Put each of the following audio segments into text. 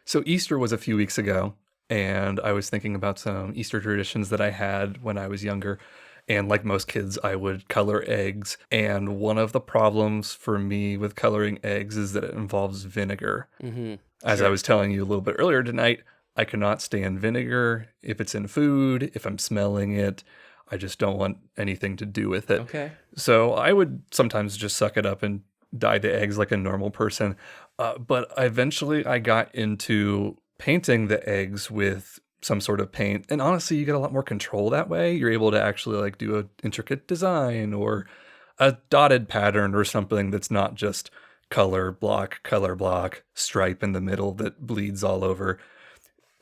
So Easter was a few weeks ago, and I was thinking about some Easter traditions that I had when I was younger. And like most kids, I would color eggs. And one of the problems for me with coloring eggs is that it involves vinegar. Mm-hmm. As I Sure. was telling you a little bit earlier tonight, I cannot stand vinegar if it's in food, if I'm smelling it. I just don't want anything to do with it. Okay. So I would sometimes just suck it up and dye the eggs like a normal person. But eventually I got into painting the eggs with some sort of paint. And honestly, you get a lot more control that way. You're able to actually like do an intricate design or a dotted pattern or something that's not just color block, stripe in the middle that bleeds all over.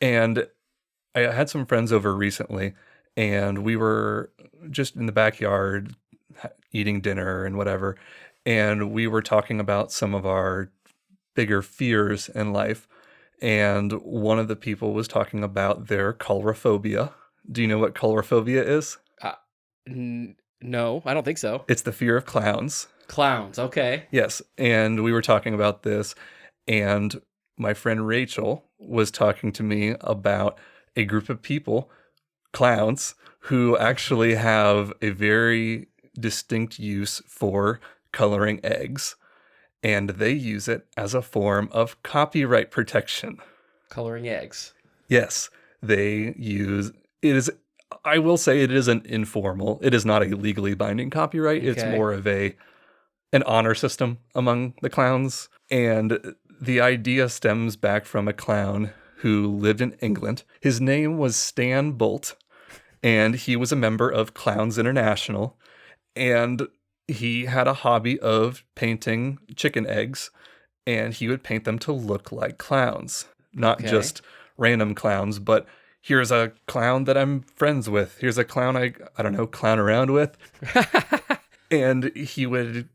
And I had some friends over recently, and we were just in the backyard eating dinner and whatever. And we were talking about some of our bigger fears in life. And one of the people was talking about their colorophobia. Do you know what colorophobia is? Uh, no, I don't think so. It's the fear of clowns. Clowns. Okay. Yes. And we were talking about this, and my friend Rachel was talking to me about a group of people, clowns, who actually have a very distinct use for coloring eggs, and they use it as a form of copyright protection. Coloring eggs. Yes, they use it is I will say it is an informal. It is not a legally binding copyright. It's Okay. more of an honor system among the clowns. And the idea stems back from a clown who lived in England. His name was Stan Bolt, and he was a member of Clowns International. And he had a hobby of painting chicken eggs, and he would paint them to look like clowns, not Okay. just random clowns, but here's a clown that I'm friends with. Here's a clown I don't know, clown around with. And he would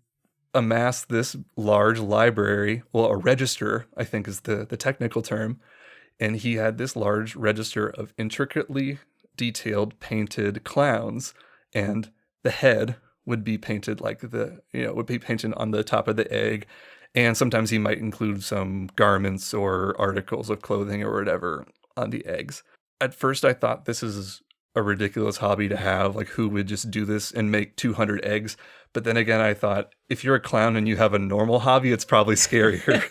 amass this large library, well, a register, I think is the technical term. And he had this large register of intricately detailed painted clowns, and the head would be painted like would be painted on the top of the egg. And sometimes he might include some garments or articles of clothing or whatever on the eggs. At first, I thought this is a ridiculous hobby to have. Like, who would just do this and make 200 eggs? But then again, I thought, if you're a clown and you have a normal hobby, it's probably scarier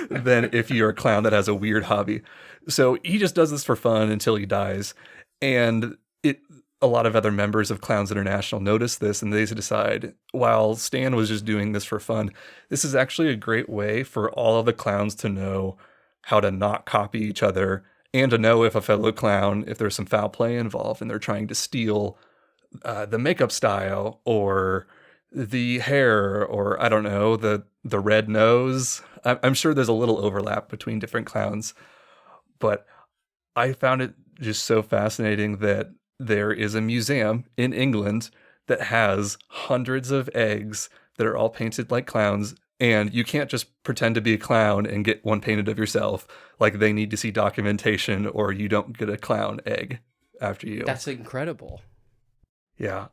than if you're a clown that has a weird hobby. So he just does this for fun until he dies. And a lot of other members of Clowns International notice this, and they decide, while Stan was just doing this for fun, this is actually a great way for all of the clowns to know how to not copy each other, and to know if a fellow clown, if there's some foul play involved and they're trying to steal the makeup style or the hair, or I don't know, the red nose. I'm sure there's a little overlap between different clowns, but I found it just so fascinating that there is a museum in England that has hundreds of eggs that are all painted like clowns. And you can't just pretend to be a clown and get one painted of yourself. Like, they need to see documentation, or you don't get a clown egg after you. That's incredible. Yeah.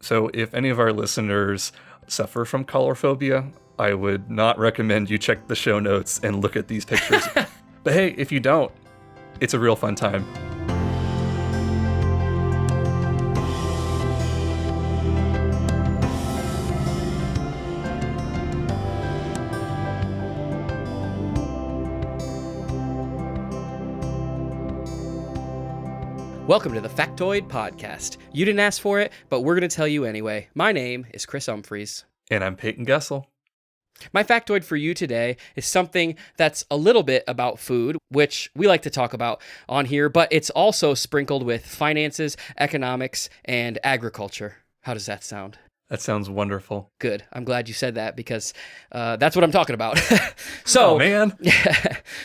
So if any of our listeners suffer from colorophobia, I would not recommend you check the show notes and look at these pictures. But hey, if you don't, it's a real fun time. Welcome to the Factoid Podcast. You didn't ask for it, but we're going to tell you anyway. My name is Chris Humphreys. And I'm Peyton Gessel. My factoid for you today is something that's a little bit about food, which we like to talk about on here, but it's also sprinkled with finances, economics, and agriculture. How does that sound? That sounds wonderful. Good. I'm glad you said that because that's what I'm talking about. So, oh, man.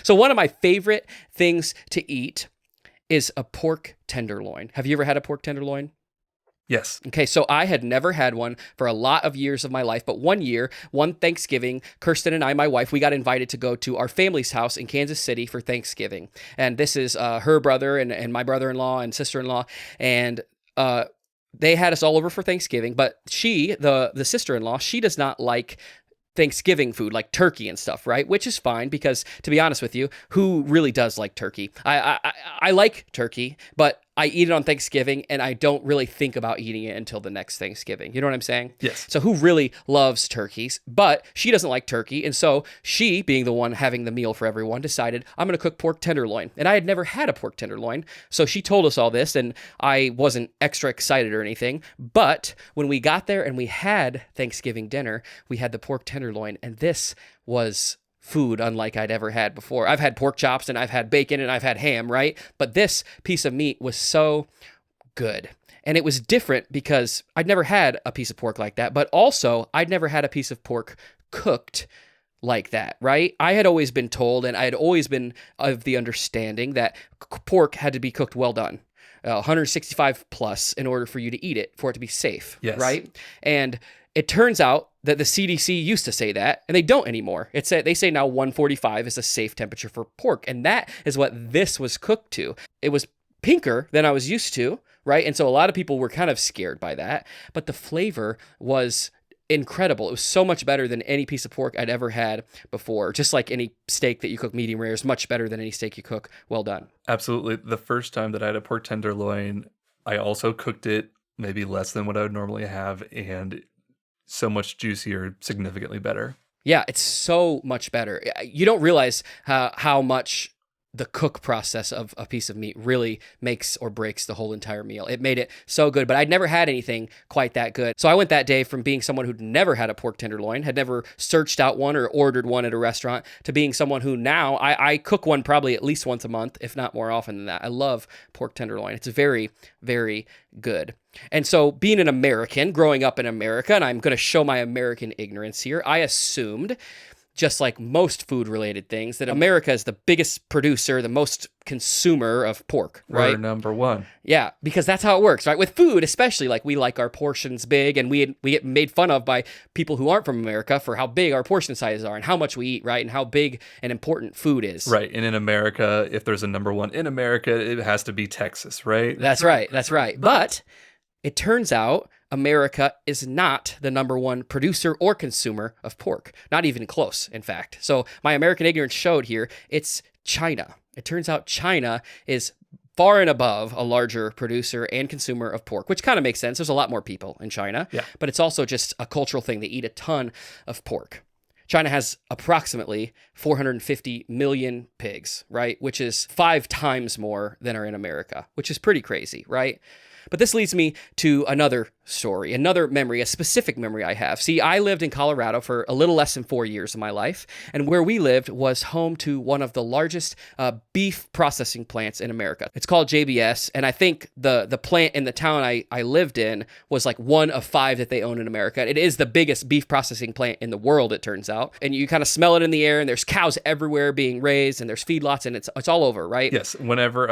So one of my favorite things to eat is a pork tenderloin. Have you ever had a pork tenderloin? Yes. Okay, so I had never had one for a lot of years of my life, but one year, one Thanksgiving, Kirsten and I, my wife, we got invited to go to our family's house in Kansas City for Thanksgiving. And this is her brother and my brother-in-law and sister-in-law, and they had us all over for Thanksgiving, but she, the sister-in-law, she does not like Thanksgiving food like turkey and stuff, right? Which is fine because, to be honest with you, who really does like turkey? I like turkey, but I eat it on Thanksgiving and I don't really think about eating it until the next Thanksgiving. You know what I'm saying? Yes. So who really loves turkeys? But she doesn't like turkey. And so she, being the one having the meal for everyone, decided, I'm going to cook pork tenderloin. And I had never had a pork tenderloin. So she told us all this and I wasn't extra excited or anything. But when we got there and we had Thanksgiving dinner, we had the pork tenderloin. And this was food unlike I'd ever had before. I've had pork chops and I've had bacon and I've had ham, right? But this piece of meat was so good. And it was different because I'd never had a piece of pork like that, but also I'd never had a piece of pork cooked like that, right? I had always been told, and I had always been of the understanding that pork had to be cooked well done. 165 plus in order for you to eat it, for it to be safe, Yes. right? And it turns out that the CDC used to say that, and they don't anymore. They say now 145 is a safe temperature for pork, and that is what this was cooked to. It was pinker than I was used to, right? And so a lot of people were kind of scared by that, but the flavor was incredible. It was so much better than any piece of pork I'd ever had before. Just like any steak that you cook medium rare is much better than any steak you cook well done. Absolutely. The first time that I had a pork tenderloin, I also cooked it maybe less than what I would normally have, and so much juicier, significantly better. Yeah, it's so much better. You don't realize how much the cook process of a piece of meat really makes or breaks the whole entire meal. It made it so good, but I'd never had anything quite that good. So I went that day from being someone who'd never had a pork tenderloin, had never searched out one or ordered one at a restaurant, to being someone who now I cook one probably at least once a month, if not more often than that. I love pork tenderloin. It's very, very good. And so being an American, growing up in America, and I'm going to show my American ignorance here, I assumed, just like most food-related things, that America is the biggest producer, the most consumer of pork, right? We're number one. Yeah, because that's how it works, right? With food, especially, like we like our portions big, and we get made fun of by people who aren't from America for how big our portion sizes are and how much we eat, right? And how big and important food is. Right. And in America, if there's a number one in America, it has to be Texas, right? That's right. That's right. But it turns out America is not the number one producer or consumer of pork. Not even close, in fact. So my American ignorance showed here, it's China. It turns out China is far and above a larger producer and consumer of pork, which kind of makes sense. There's a lot more people in China, Yeah. but it's also just a cultural thing. They eat a ton of pork. China has approximately 450 million pigs, right? Which is 5 times more than are in America, which is pretty crazy, right? But this leads me to another story, another memory, a specific memory I have. See, I lived in Colorado for a little less than 4 years of my life, and where we lived was home to one of the largest beef processing plants in America. It's called JBS, and I think the plant in the town I lived in was like one of 5 that they own in America. It is the biggest beef processing plant in the world, it turns out. And you kind of smell it in the air, and there's cows everywhere being raised, and there's feedlots, and it's all over, right? Yes. Whenever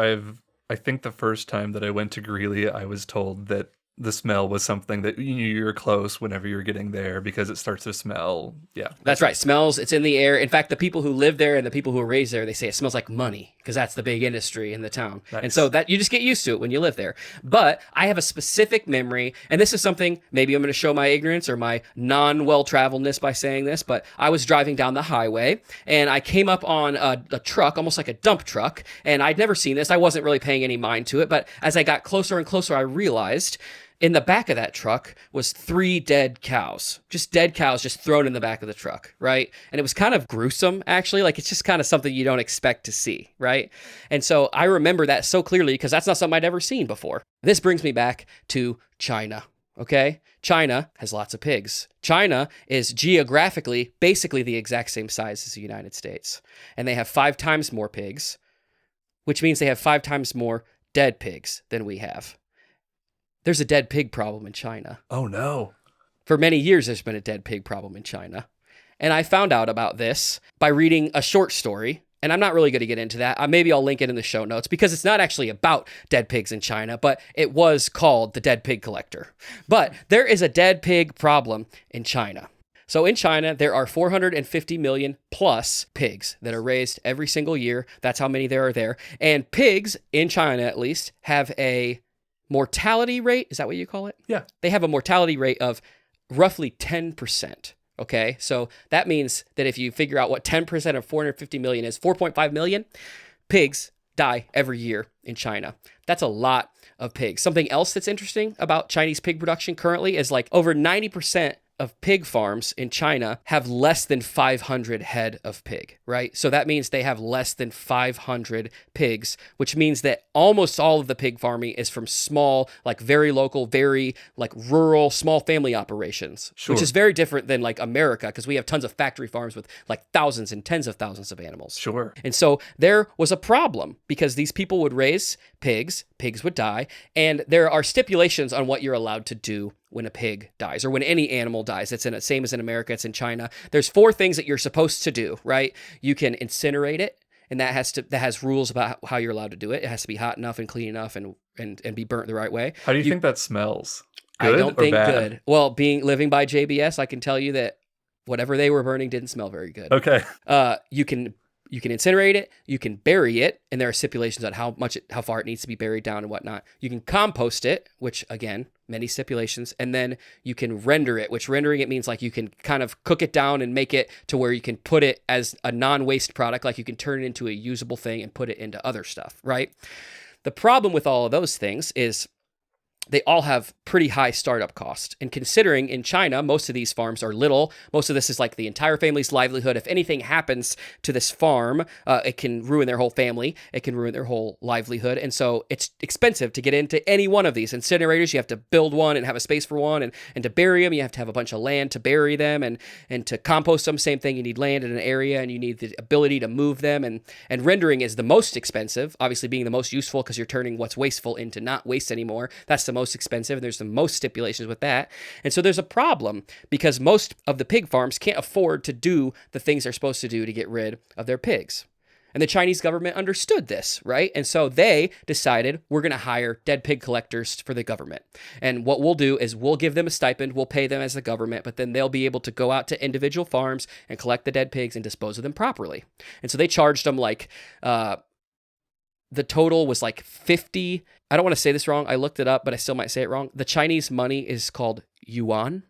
I think the first time that I went to Greeley, I was told that the smell was something that you knew you were close whenever you're getting there because it starts to smell. Yeah. That's right. Smells, it's in the air. In fact, the people who live there and the people who are raised there, they say it smells like money because that's the big industry in the town. Nice. And so that you just get used to it when you live there. But I have a specific memory, and this is something, maybe I'm going to show my ignorance or my non-well-traveledness by saying this, but I was driving down the highway and I came up on a truck, almost like a dump truck, and I'd never seen this. I wasn't really paying any mind to it, but as I got closer and closer, I realized in the back of that truck was 3 dead cows, just dead cows just thrown in the back of the truck, right? And it was kind of gruesome, actually. Like, it's just kind of something you don't expect to see, right? And so I remember that so clearly because that's not something I'd ever seen before. This brings me back to China, okay? China has lots of pigs. China is geographically basically the exact same size as the United States. And they have 5 times more pigs, which means they have 5 times more dead pigs than we have. There's a dead pig problem in China. Oh, no. For many years, there's been a dead pig problem in China. And I found out about this by reading a short story. And I'm not really going to get into that. Maybe I'll link it in the show notes because it's not actually about dead pigs in China, but it was called The Dead Pig Collector. But there is a dead pig problem in China. So in China, there are 450 million plus pigs that are raised every single year. That's how many there are there. And pigs, in China at least, have a mortality rate. Is that what you call it? Yeah. They have a mortality rate of roughly 10%. Okay, so that means that if you figure out what 10% of 450 million is, 4.5 million pigs die every year in China. That's a lot of pigs. Something else that's interesting about Chinese pig production currently is like over 90% of pig farms in China have less than 500 head of pig, right? So that means they have less than 500 pigs, which means that almost all of the pig farming is from small, like very local, very like rural, small family operations, Sure. which is very different than like America, because we have tons of factory farms with like thousands and tens of thousands of animals. Sure. And so there was a problem because these people would raise pigs would die, and there are stipulations on what you're allowed to do when a pig dies or when any animal dies. It's in the same as in America, it's in China. There's 4 things that you're supposed to do, right? You can incinerate it, and that has rules about how you're allowed to do it. It has to be hot enough and clean enough and be burnt the right way. How do you think that smells? Good I don't or think bad? good. Well, living by JBS, I can tell you that whatever they were burning didn't smell very good. Okay. You can incinerate it, you can bury it, and there are stipulations on how far it needs to be buried down and whatnot. You can compost it, which again, many stipulations, and then you can render it, which rendering it means like you can kind of cook it down and make it to where you can put it as a non-waste product, like you can turn it into a usable thing and put it into other stuff, right? The problem with all of those things is they all have pretty high startup cost. And considering in China, most of these farms are little, most of this is like the entire family's livelihood. If anything happens to this farm, it can ruin their whole family. It can ruin their whole livelihood. And so it's expensive to get into any one of these incinerators. You have to build one and have a space for one. And to bury them, you have to have a bunch of land to bury them. And to compost them, same thing. You need land in an area, and you need the ability to move them. And rendering is the most expensive, obviously being the most useful because you're turning what's wasteful into not waste anymore. That's the most expensive, and there's the most stipulations with that. And so there's a problem because most of the pig farms can't afford to do the things they're supposed to do to get rid of their pigs. And the Chinese government understood this, right? And so they decided, we're going to hire dead pig collectors for the government. And what we'll do is we'll give them a stipend, we'll pay them as the government, but then they'll be able to go out to individual farms and collect the dead pigs and dispose of them properly. And so they charged them like, the total was like 50. I don't want to say this wrong. I looked it up, but I still might say it wrong. The Chinese money is called yuan,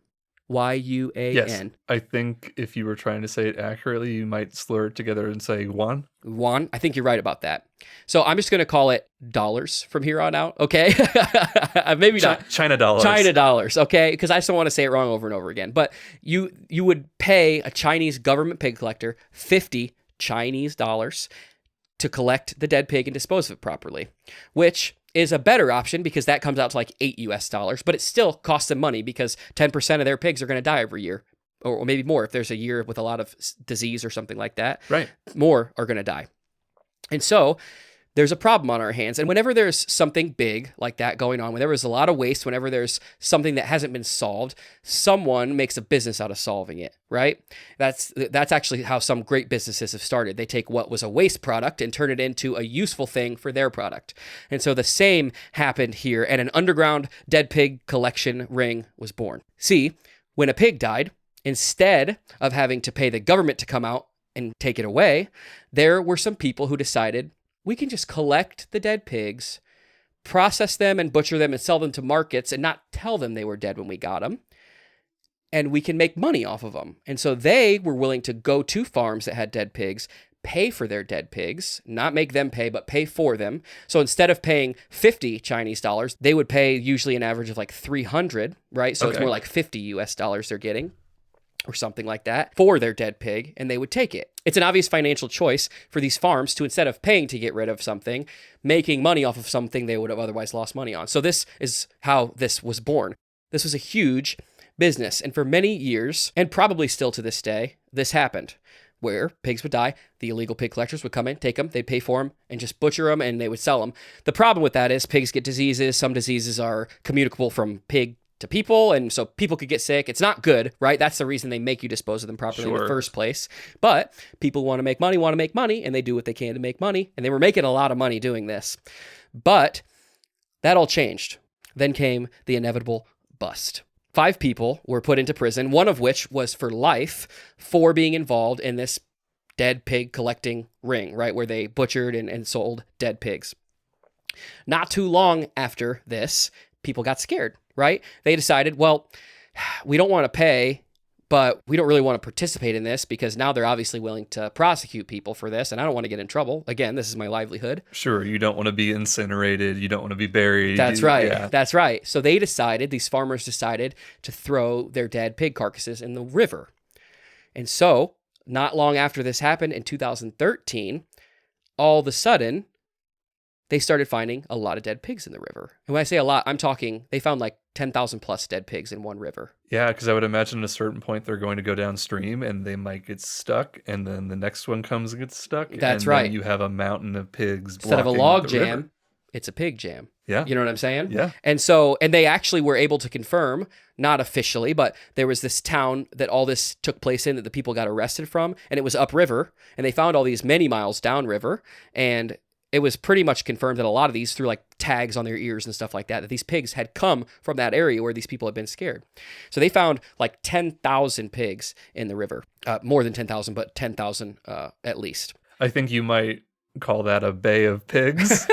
Y-U-A-N. Yes. I think if you were trying to say it accurately, you might slur it together and say yuan. Yuan. I think you're right about that. So I'm just going to call it dollars from here on out. Okay. Maybe not. China dollars. China dollars. Okay. Because I just don't want to say it wrong over and over again. But you would pay a Chinese government pig collector 50 Chinese dollars to collect the dead pig and dispose of it properly, which is a better option because that comes out to like $8, but it still costs them money because 10% of their pigs are going to die every year, or maybe more if there's a year with a lot of disease or something like that. Right. More are going to die. And so there's a problem on our hands. And whenever there's something big like that going on, whenever there's a lot of waste, whenever there's something that hasn't been solved, someone makes a business out of solving it, right? That's actually how some great businesses have started. They take what was a waste product and turn it into a useful thing for their product. And so the same happened here, and an underground dead pig collection ring was born. See, when a pig died, instead of having to pay the government to come out and take it away, there were some people who decided, we can just collect the dead pigs, process them and butcher them and sell them to markets and not tell them they were dead when we got them. And we can make money off of them. And so they were willing to go to farms that had dead pigs, pay for their dead pigs, not make them pay, but pay for them. So instead of paying 50 Chinese dollars, they would pay usually an average of like 300, right? So It's more like 50 US dollars they're getting, or something like that, for their dead pig, and they would take it. It's an obvious financial choice for these farms to, instead of paying to get rid of something, making money off of something they would have otherwise lost money on. So this is how this was born. This was a huge business, and for many years, and probably still to this day, this happened, where pigs would die, the illegal pig collectors would come in, take them, they'd pay for them, and just butcher them, and they would sell them. The problem with that is pigs get diseases. Some diseases are communicable from pig to people, and so people could get sick. It's not good, right? That's the reason they make you dispose of them properly in the first place. But people want to make money, and they do what they can to make money, and they were making a lot of money doing this. But that all changed. Then came the inevitable bust. 5 people were put into prison, one of which was for life for being involved in this dead pig collecting ring, right, where they butchered and sold dead pigs. Not too long after this, people got scared, right? They decided, well, we don't want to pay, but we don't really want to participate in this because now they're obviously willing to prosecute people for this, and I don't want to get in trouble. Again, this is my livelihood. Sure, you don't want to be incinerated. You don't want to be buried. That's right. Yeah. That's right. So these farmers decided to throw their dead pig carcasses in the river. And so, not long after this happened in 2013, all of a sudden, they started finding a lot of dead pigs in the river. And when I say a lot, I'm talking, they found like 10,000 plus dead pigs in one river. Yeah, because I would imagine at a certain point they're going to go downstream and they might get stuck, and then the next one comes and gets stuck. That's and right. Then you have a mountain of pigs. Instead of a blocking log the jam, river. it's a pig jam. Yeah. You know what I'm saying? Yeah. And they actually were able to confirm, not officially, but there was this town that all this took place in that the people got arrested from, and it was upriver, and they found all these many miles downriver, and it was pretty much confirmed that a lot of these, through like tags on their ears and stuff like that, that these pigs had come from that area where these people had been scared. So they found like 10,000 pigs in the river. More than 10,000, but 10,000 at least. I think you might call that a bay of pigs.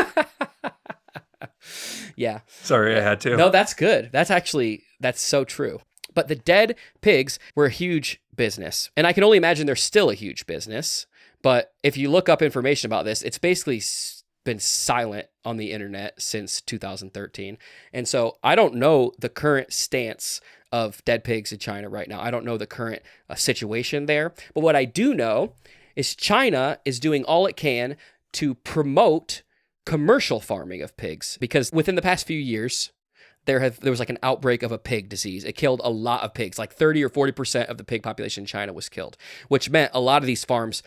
Yeah. Sorry, I had to. No, that's good. That's so true. But the dead pigs were a huge business. And I can only imagine they're still a huge business. But if you look up information about this, it's basically been silent on the internet since 2013. And so I don't know the current stance of dead pigs in China right now. I don't know the current situation there. But what I do know is China is doing all it can to promote commercial farming of pigs, because within the past few years, there was like an outbreak of a pig disease. It killed a lot of pigs, like 30 or 40% of the pig population in China was killed, which meant a lot of these farms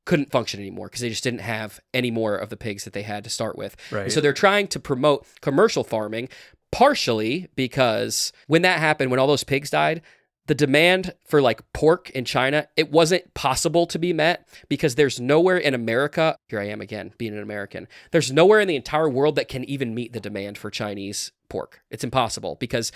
couldn't function anymore because they just didn't have any more of the pigs that they had to start with. Right. And so they're trying to promote commercial farming, partially because when that happened, when all those pigs died, the demand for like pork in China, it wasn't possible to be met because there's nowhere in America, here I am again, being an American, there's nowhere in the entire world that can even meet the demand for Chinese pork. It's impossible because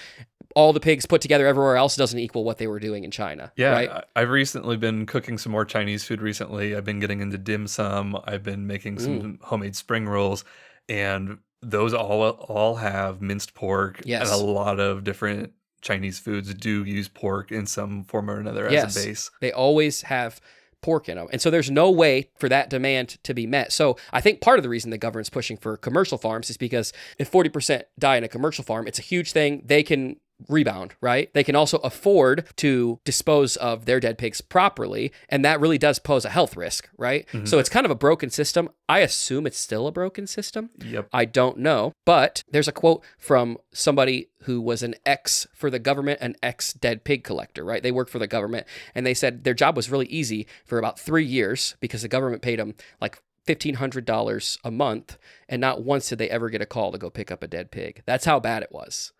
all the pigs put together everywhere else doesn't equal what they were doing in China. Yeah, right? I've recently been cooking some more Chinese food recently. I've been getting into dim sum. I've been making some homemade spring rolls, and those all have minced pork. Yes. And a lot of different Chinese foods do use pork in some form or another Yes. as a base. They always have pork in them. And so there's no way for that demand to be met. So I think part of the reason the government's pushing for commercial farms is because if 40% die in a commercial farm, it's a huge thing. They can rebound, right? They can also afford to dispose of their dead pigs properly, and that really does pose a health risk, right? Mhm. So it's kind of a broken system. I assume it's still a broken system. Yep. I don't know, but there's a quote from somebody who was an ex for the government, an ex dead pig collector, right? They worked for the government, and they said their job was really easy for about 3 years because the government paid them like $1,500 a month, and not once did they ever get a call to go pick up a dead pig. That's how bad it was.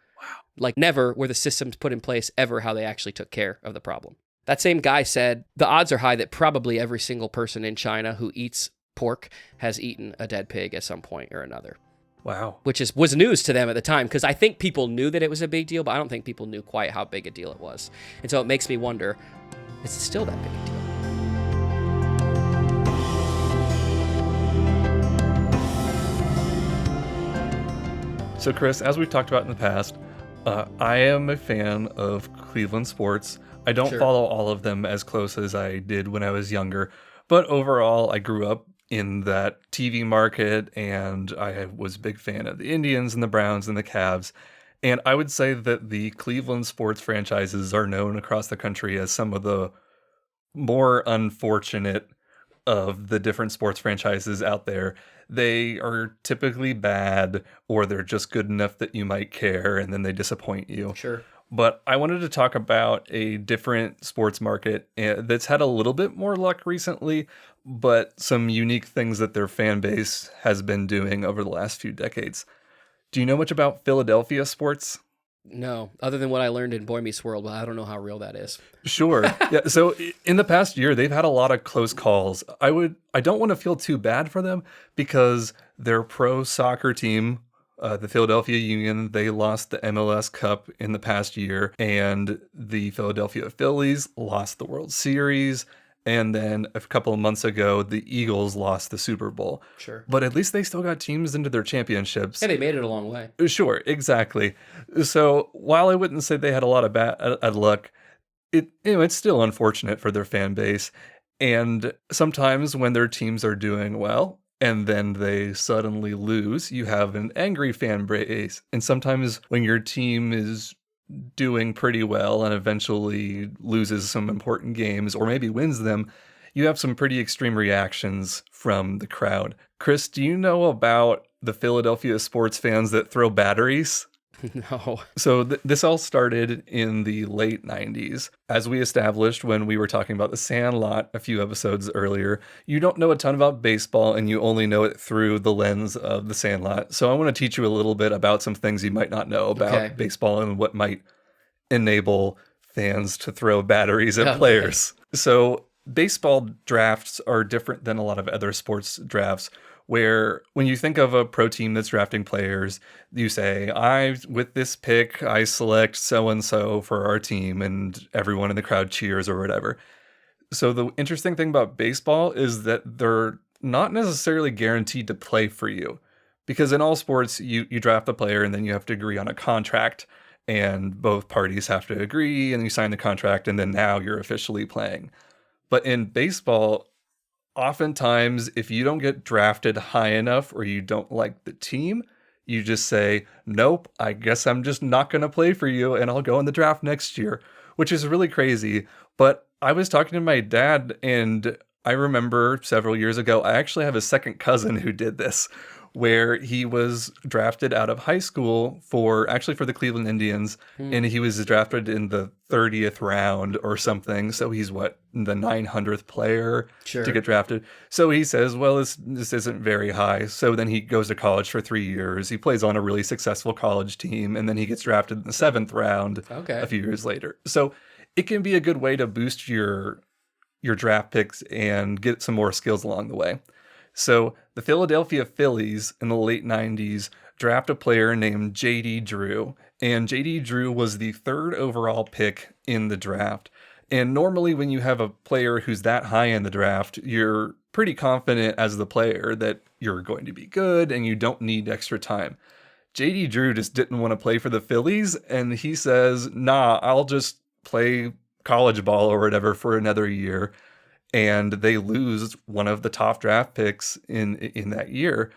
Like never were the systems put in place ever how they actually took care of the problem. That same guy said the odds are high that probably every single person in China who eats pork has eaten a dead pig at some point or another. Wow. Which was news to them at the time, because I think people knew that it was a big deal, but I don't think people knew quite how big a deal it was. And so it makes me wonder, is it still that big a deal? So, Chris, as we've talked about in the past, I am a fan of Cleveland sports. I don't Sure. follow all of them as close as I did when I was younger, but overall, I grew up in that TV market, and I was a big fan of the Indians and the Browns and the Cavs. And I would say that the Cleveland sports franchises are known across the country as some of the more unfortunate of the different sports franchises out there. They are typically bad, or they're just good enough that you might care, and then they disappoint you. Sure. But I wanted to talk about a different sports market that's had a little bit more luck recently, but some unique things that their fan base has been doing over the last few decades. Do you know much about Philadelphia sports? No, other than what I learned in Boy Meets World, but I don't know how real that is. Sure. Yeah. So in the past year, they've had a lot of close calls. I don't want to feel too bad for them because their pro soccer team, the Philadelphia Union, they lost the MLS Cup in the past year, and the Philadelphia Phillies lost the World Series. And then a couple of months ago, the Eagles lost the Super Bowl. Sure. But at least they still got teams into their championships. Yeah, they made it a long way. Sure, exactly. So while I wouldn't say they had a lot of bad luck, it's still unfortunate for their fan base. And sometimes when their teams are doing well and then they suddenly lose, you have an angry fan base. And sometimes when your team is doing pretty well and eventually loses some important games or maybe wins them, you have some pretty extreme reactions from the crowd. Chris, do you know about the Philadelphia sports fans that throw batteries? No. So this all started in the late 90s. As we established when we were talking about The Sandlot a few episodes earlier, you don't know a ton about baseball and you only know it through the lens of The Sandlot. So I want to teach you a little bit about some things you might not know about baseball and what might enable fans to throw batteries at players. So baseball drafts are different than a lot of other sports drafts, where when you think of a pro team that's drafting players, you say, with this pick, I select so-and-so for our team, and everyone in the crowd cheers or whatever. So the interesting thing about baseball is that they're not necessarily guaranteed to play for you. Because in all sports, you draft a player and then you have to agree on a contract, and both parties have to agree, and you sign the contract, and then now you're officially playing. But in baseball, oftentimes, if you don't get drafted high enough or you don't like the team, you just say, nope, I guess I'm just not going to play for you and I'll go in the draft next year, which is really crazy. But I was talking to my dad, and I remember several years ago, I actually have a second cousin who did this, where he was drafted out of high school for the Cleveland Indians, and he was drafted in the 30th round or something. So he's the 900th player to get drafted. So he says, well, this isn't very high. So then he goes to college for 3 years. He plays on a really successful college team, and then he gets drafted in the 7th round a few years later. So it can be a good way to boost your draft picks and get some more skills along the way. So the Philadelphia Phillies in the late 90s draft a player named J.D. Drew, and J.D. Drew was the 3rd overall pick in the draft. And normally when you have a player who's that high in the draft, you're pretty confident as the player that you're going to be good and you don't need extra time. J.D. Drew just didn't want to play for the Phillies, and he says, nah, I'll just play college ball or whatever for another year. And they lose one of the top draft picks in that year.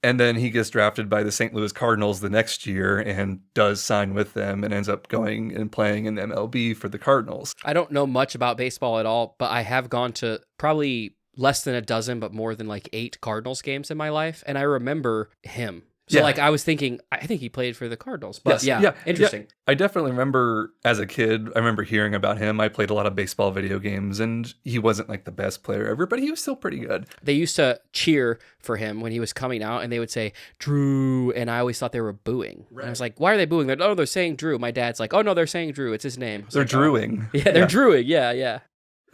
And then he gets drafted by the St. Louis Cardinals the next year and does sign with them and ends up going and playing in MLB for the Cardinals. I don't know much about baseball at all, but I have gone to probably less than a dozen, but more than like 8 Cardinals games in my life. And I remember him. So I was thinking, I think he played for the Cardinals. But interesting. Yeah. I definitely remember as a kid, I remember hearing about him. I played a lot of baseball video games, and he wasn't like the best player ever, but he was still pretty good. They used to cheer for him when he was coming out, and they would say, Drew, and I always thought they were booing. Right. And I was like, why are they booing? They're saying Drew. My dad's like, oh, no, they're saying Drew. It's his name. They're drewing. Yeah, they're drewing. Yeah.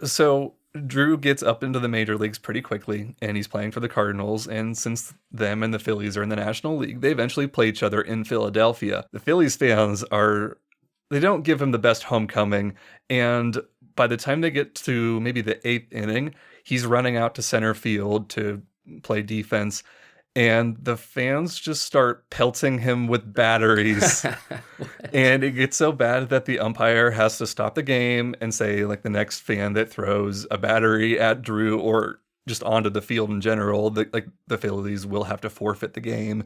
So Drew gets up into the major leagues pretty quickly, and he's playing for the Cardinals. And since them and the Phillies are in the National League, they eventually play each other in Philadelphia. The Phillies fans they don't give him the best homecoming. And by the time they get to maybe the 8th inning, he's running out to center field to play defense. And the fans just start pelting him with batteries. And it gets so bad that the umpire has to stop the game and say, like, the next fan that throws a battery at Drew or just onto the field in general, the Phillies will have to forfeit the game.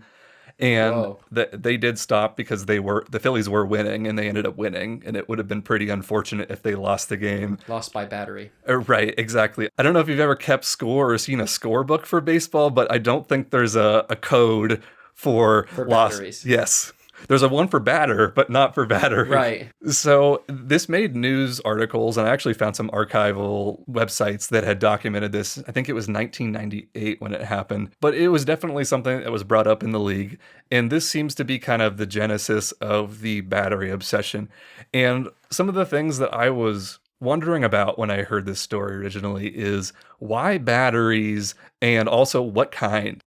And they did stop because the Phillies were winning, and they ended up winning. And it would have been pretty unfortunate if they lost the game. Lost by battery. Right, exactly. I don't know if you've ever kept score or seen a scorebook for baseball, but I don't think there's a code for lost. Batteries. Yes. There's a one for batter, but not for battery. Right. So this made news articles, and I actually found some archival websites that had documented this. I think it was 1998 when it happened, but it was definitely something that was brought up in the league. And this seems to be kind of the genesis of the battery obsession. And some of the things that I was wondering about when I heard this story originally is why batteries, and also what kind?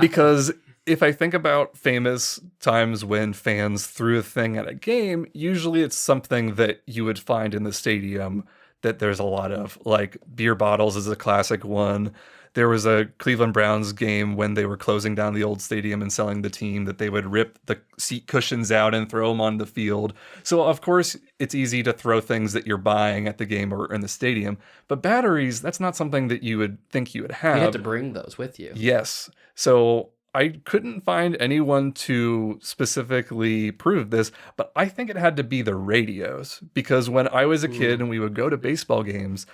Because if I think about famous times when fans threw a thing at a game, usually it's something that you would find in the stadium that there's a lot of, like beer bottles is a classic one. there was a Cleveland Browns game when they were closing down the old stadium and selling the team that they would rip the seat cushions out and throw them on the field. So, of course, it's easy to throw things that you're buying at the game or in the stadium. But batteries, that's not something that you would think you would have. You have to bring those with you. Yes. So I couldn't find anyone to specifically prove this, but I think it had to be the radios. Because when I was a kid and we would go to baseball games,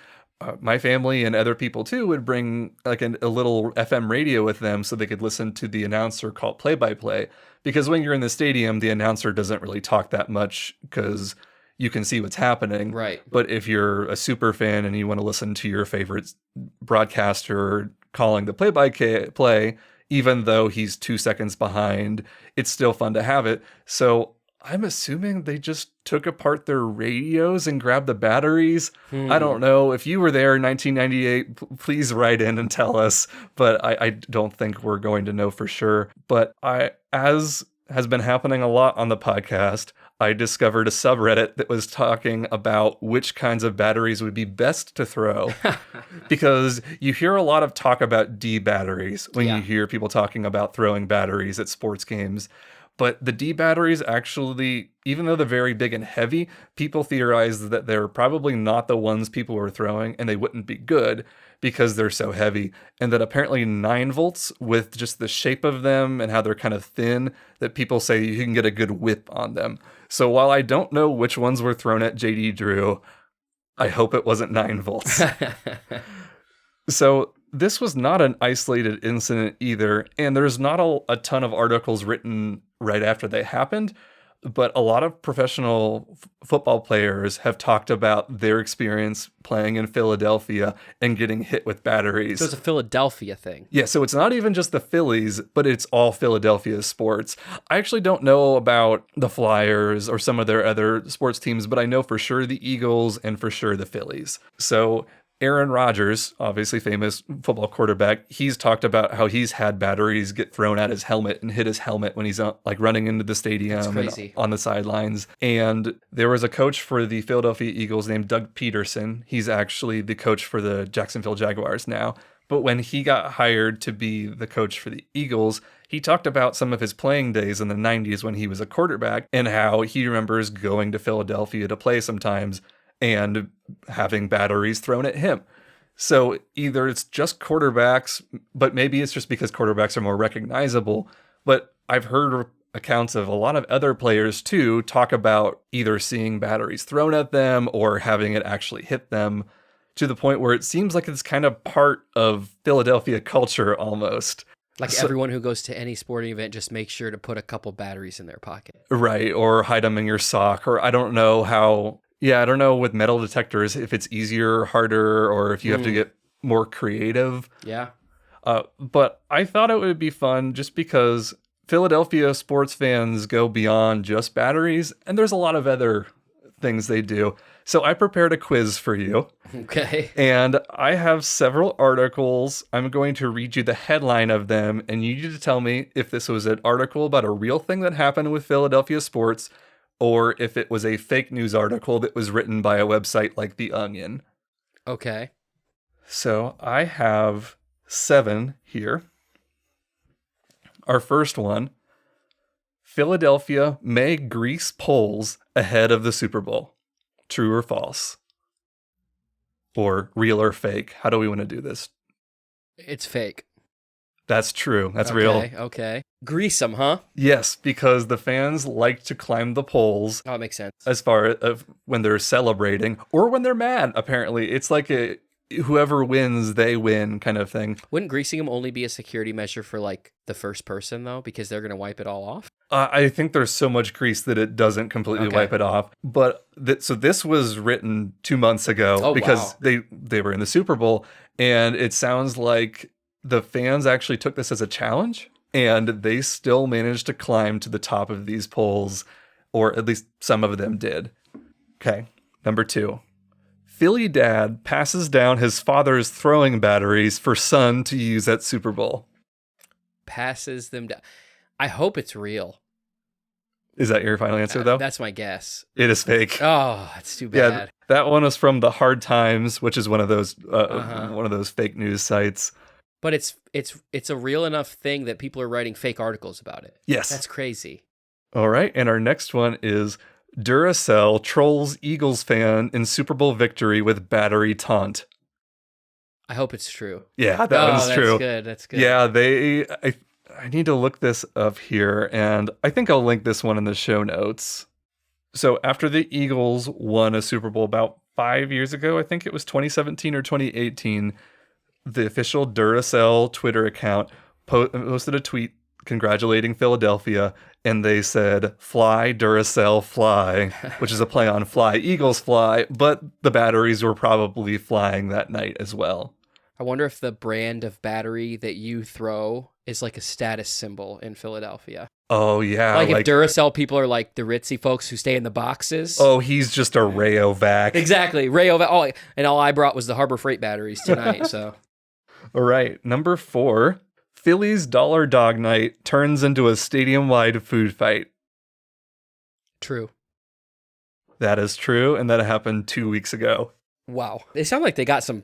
my family and other people too would bring like a little FM radio with them so they could listen to the announcer call play-by-play. Because when you're in the stadium, the announcer doesn't really talk that much because you can see what's happening. Right. But if you're a super fan and you want to listen to your favorite broadcaster calling the play-by-play, even though he's 2 seconds behind, it's still fun to have it. So I'm assuming they just took apart their radios and grabbed the batteries. I don't know. If you were there in 1998, please write in and tell us. But I don't think we're going to know for sure. But as has been happening a lot on the podcast, I discovered a subreddit that was talking about which kinds of batteries would be best to throw. Because you hear a lot of talk about D batteries when you hear people talking about throwing batteries at sports games. But the D batteries actually, even though they're very big and heavy, people theorize that they're probably not the ones people were throwing and they wouldn't be good because they're so heavy. And that apparently 9 volts, with just the shape of them and how they're kind of thin, that people say you can get a good whip on them. So while I don't know which ones were thrown at JD Drew, I hope it wasn't 9 volts. So this was not an isolated incident either, and there's not a ton of articles written right after they happened, but a lot of professional football players have talked about their experience playing in Philadelphia and getting hit with batteries. So it's a Philadelphia thing. Yeah, so it's not even just the Phillies, but it's all Philadelphia sports. I actually don't know about the Flyers or some of their other sports teams, but I know for sure the Eagles and for sure the Phillies. So Aaron Rodgers, obviously famous football quarterback, he's talked about how he's had batteries get thrown at his helmet and hit his helmet when he's like running into the stadium and on the sidelines. And there was a coach for the Philadelphia Eagles named Doug Peterson. He's actually the coach for the Jacksonville Jaguars now. But when he got hired to be the coach for the Eagles, he talked about some of his playing days in the 90s when he was a quarterback and how he remembers going to Philadelphia to play sometimes and having batteries thrown at him. So either it's just quarterbacks, but maybe it's just because quarterbacks are more recognizable. But I've heard accounts of a lot of other players too talk about either seeing batteries thrown at them or having it actually hit them, to the point where it seems like it's kind of part of Philadelphia culture almost. Like everyone who goes to any sporting event just makes sure to put a couple batteries in their pocket. Right, or hide them in your sock, or I don't know how... Yeah, I don't know with metal detectors if it's easier or harder, or if you have to get more creative. Yeah. But I thought it would be fun just because Philadelphia sports fans go beyond just batteries, and there's a lot of other things they do. So I prepared a quiz for you. Okay. And I have several articles. I'm going to read you the headline of them, and you need to tell me if this was an article about a real thing that happened with Philadelphia sports, or if it was a fake news article that was written by a website like The Onion. Okay. So I have 7 here. Our first one: Philadelphia may grease polls ahead of the Super Bowl. True or false? Or real or fake? How do we want to do this? It's fake. That's true. That's real. Okay. Grease them, huh? Yes, because the fans like to climb the poles. Oh, it makes sense. As far as when they're celebrating or when they're mad, apparently. It's like whoever wins, they win kind of thing. Wouldn't greasing them only be a security measure for like the first person though? Because they're going to wipe it all off? I think there's so much grease that it doesn't completely wipe it off. But so this was written 2 months ago because they were in the Super Bowl, and it sounds like the fans actually took this as a challenge, and they still managed to climb to the top of these poles, or at least some of them did. Okay, number 2. Philly dad passes down his father's throwing batteries for son to use at Super Bowl. Passes them down. I hope it's real. Is that your final answer, though? That's my guess. It is fake. Oh, that's too bad. Yeah, that one was from the Hard Times, which is one of those fake news sites. But it's a real enough thing that people are writing fake articles about it. Yes. That's crazy. All right. And our next one is Duracell trolls Eagles fan in Super Bowl victory with battery taunt. I hope it's true. Yeah, that one's true. That's good. Yeah, I need to look this up here, and I think I'll link this one in the show notes. So after the Eagles won a Super Bowl about 5 years ago, I think it was 2017 or 2018, the official Duracell Twitter account posted a tweet congratulating Philadelphia, and they said, "Fly Duracell fly," which is a play on "Fly Eagles fly," but the batteries were probably flying that night as well. I wonder if the brand of battery that you throw is like a status symbol in Philadelphia. Oh, yeah. Like if Duracell people are like the ritzy folks who stay in the boxes. Oh, he's just a Rayovac. Exactly. Rayovac. Oh, and all I brought was the Harbor Freight batteries tonight. So, all right. Number 4, Philly's Dollar Dog Night turns into a stadium-wide food fight. True. That is true, and that happened 2 weeks ago. Wow. They sound like they got some,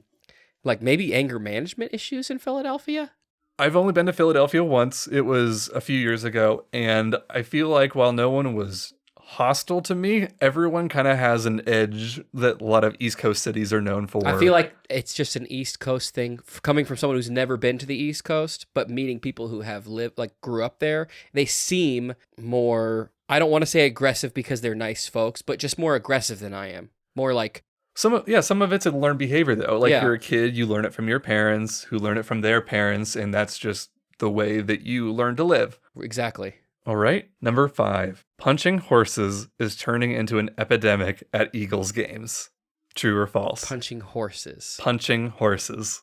like maybe anger management issues in Philadelphia. I've only been to Philadelphia once. It was a few years ago, and I feel like while no one was hostile to me, everyone kind of has an edge that a lot of East Coast cities are known for. I feel like it's just an East Coast thing coming from someone who's never been to the East Coast, but meeting people who have lived, like grew up there. They seem more, I don't want to say aggressive because they're nice folks, but just more aggressive than I am. More like, some of it's a learned behavior though. Like Yeah. you're a kid, you learn it from your parents, who learn it from their parents, and that's just the way that you learn to live. exactly. All right, number 5. Punching horses is turning into an epidemic at Eagles games. True or false? Punching horses. Punching horses.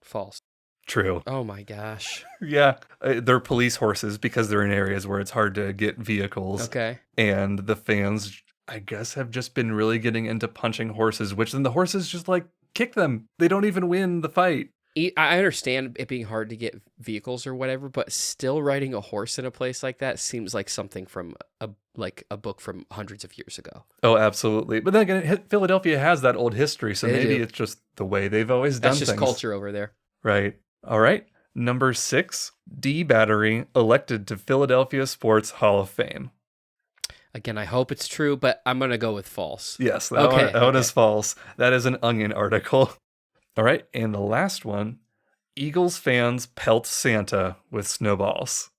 False. True. Oh my gosh. Yeah, they're police horses because they're in areas where it's hard to get vehicles. Okay. And the fans, I guess, have just been really getting into punching horses, which then the horses just like kick them. They don't even win the fight. I understand it being hard to get vehicles or whatever, but still riding a horse in a place like that seems like something from a book from hundreds of years ago. Oh, absolutely. But then again, Philadelphia has that old history, so They maybe do. it's just the way they've always done That's just things. culture over there. Right. All right. Number 6, D Battery elected to Philadelphia Sports Hall of Fame. Again, I hope it's true, but I'm going to go with false. Yes, that one is false. That is an Onion article. All right. And the last one, Eagles fans pelt Santa with snowballs.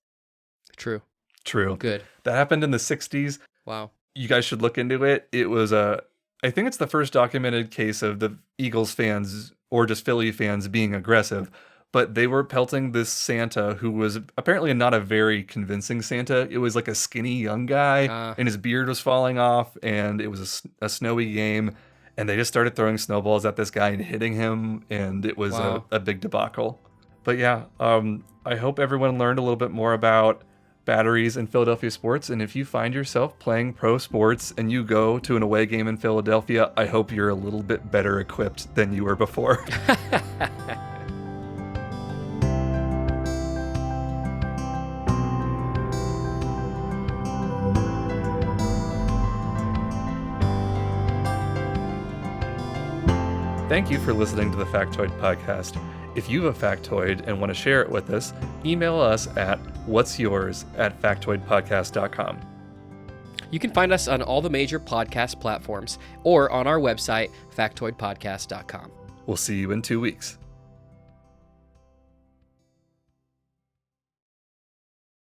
True. True. Good. That happened in the 60s. Wow. You guys should look into it. It was I think it's the first documented case of the Eagles fans or just Philly fans being aggressive, but they were pelting this Santa who was apparently not a very convincing Santa. It was like a skinny young guy and his beard was falling off, and it was a snowy game, and they just started throwing snowballs at this guy and hitting him, and it was Wow. a big debacle. But yeah, I hope everyone learned a little bit more about batteries in Philadelphia sports. And if you find yourself playing pro sports and you go to an away game in Philadelphia, I hope you're a little bit better equipped than you were before. Thank you for listening to the Factoid Podcast. If you have a factoid and want to share it with us, email us at whatsyours@factoidpodcast.com. You can find us on all the major podcast platforms or on our website, factoidpodcast.com. We'll see you in 2 weeks.